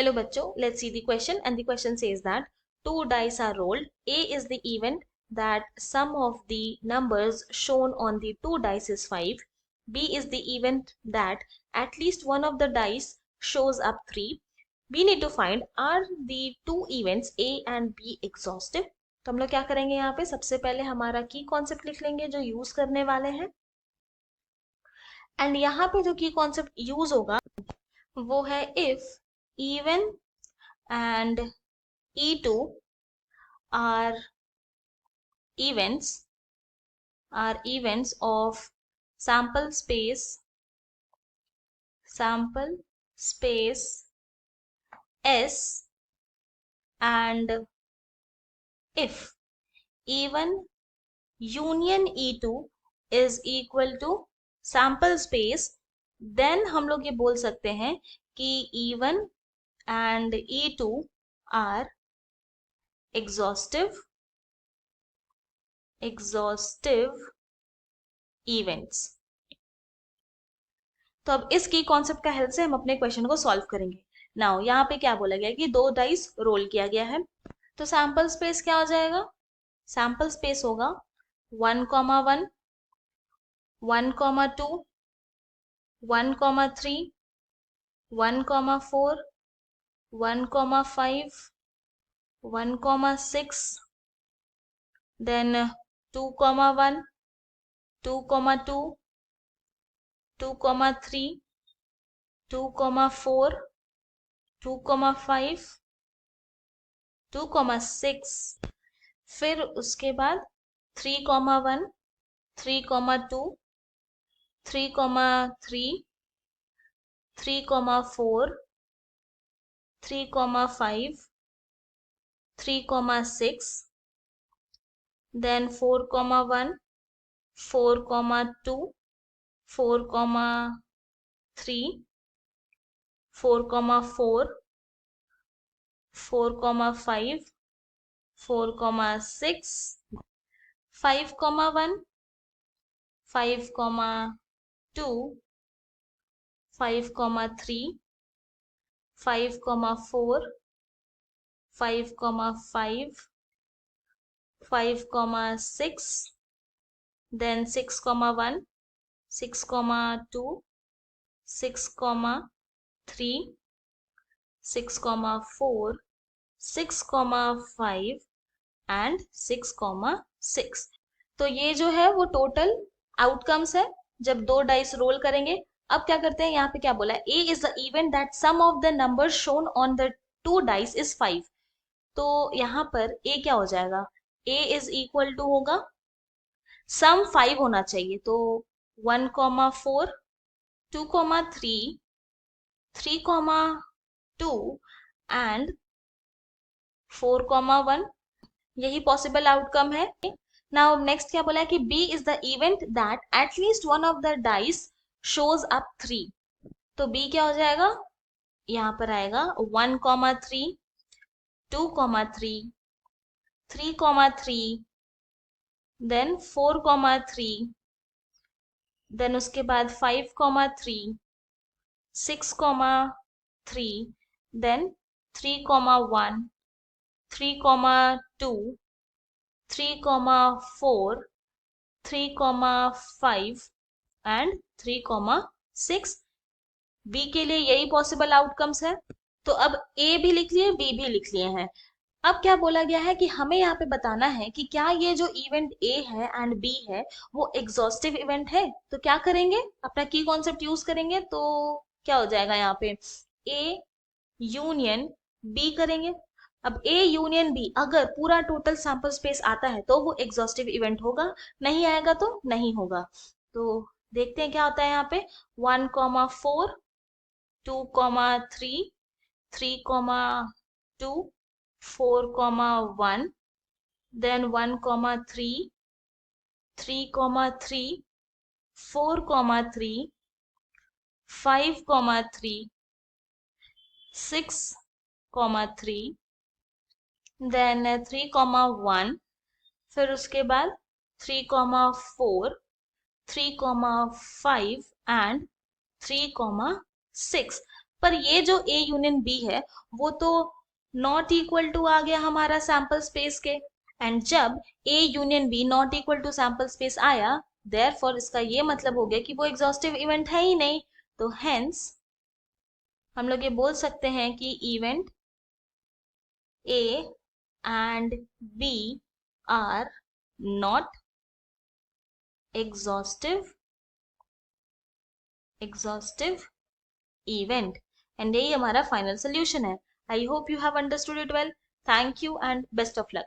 Hello bachcho, let's see the question, and the question says that two dice are rolled. A is the event that sum of the numbers shown on the two dice is 5. B is the event that at least one of the dice shows up 3. We need to find are the two events A and B exhaustive. तो हम लोग क्या करेंगे यहाँ पे, सबसे पहले हमारा की कॉन्सेप्ट लिख लेंगे जो यूज करने वाले हैं। एंड यहाँ पे जो की कॉन्सेप्ट यूज होगा वो है if even and E2 are events of sample space S, and if even union E2 is equal to sample space, then हम लोग ये बोल सकते हैं कि even and E2 are exhaustive events। तो अब इस की कॉन्सेप्ट का हेल्प से हम अपने क्वेश्चन को सॉल्व करेंगे। नाउ यहाँ पे क्या बोला गया कि दो डाइस रोल किया गया है, तो सैंपल स्पेस क्या हो जाएगा, सैंपल स्पेस होगा 1, 1, 1, 2, 1, 3, 1, 4, 1, 5, 1, 6, then 2, 1, 2, 2, 2, 3, 2, 4, 2, 5, 2, 6, फिर उसके बाद 3, 1, 3, 2, 3, 3, 3, 4, 3, 5, 3, 6, then 4, 1, 4, 2, 4, 3, 4, 4, 4, 5, 4, 6, 5, 1, 5, 2, 5, 3, 5, 4, 5, 5, 5, 6, then 6, 1, 6, 2, 6, 3, 6, 4, 6, 5 and 6, 6। तो ये जो है वो टोटल आउटकम्स है जब दो डाइस रोल करेंगे। अब क्या करते हैं, यहाँ पे क्या बोला है, A is the event that sum of the number shown on the two dice is 5। तो यहाँ पर ए क्या हो जाएगा, ए इज इक्वल टू होगा सम 5 होना चाहिए, तो 1, 4, 2, 3, 3, 2 एंड 4, 1, यही पॉसिबल आउटकम है। नाउ नेक्स्ट क्या बोला है कि B is the event that at least one of the dice shows up 3। तो बी क्या हो जाएगा, यहाँ पर आएगा 1, 3, 2, 3, 3, 3, देन 4, 3, देन उसके बाद 5, 3, 6, 3, देन 3, 1, 3, 2, 3, 4, 3, 5 एंड 3, 6। बी के लिए यही पॉसिबल आउटकम्स है। तो अब ए भी लिख लिए, बी भी लिख लिए हैं। अब क्या बोला गया है कि हमें यहाँ पे बताना है कि क्या ये जो इवेंट ए है एंड बी है वो एग्जॉस्टिव इवेंट है। तो क्या करेंगे, अपना की कॉन्सेप्ट यूज करेंगे, तो क्या हो जाएगा यहाँ पे ए यूनियन बी करेंगे। अब ए यूनियन बी अगर पूरा टोटल सैंपल स्पेस आता है तो वो एग्जॉस्टिव इवेंट होगा, नहीं आएगा तो नहीं होगा। तो देखते हैं क्या होता है यहाँ पे 1, 4, 2, 3, 3, 2, 4, 1, then 1, 3, 3, 3, 4, 3, 5, 3, 6, 3, then 3, 1, फिर उसके बाद 3, 4, 3, 5 and 3, 6। पर ये जो A यूनियन B है वो तो नॉट इक्वल टू आ गया हमारा सैंपल स्पेस के, एंड जब A union B not equal to sample space आया, देयरफॉर इसका ये मतलब हो गया कि वो एग्जॉस्टिव इवेंट है ही नहीं। तो हेंस हम लोग ये बोल सकते हैं कि event A and B are not exhaustive event, and यही हमारा फाइनल सोल्यूशन है। I hope you have understood it well. Thank you and best of luck.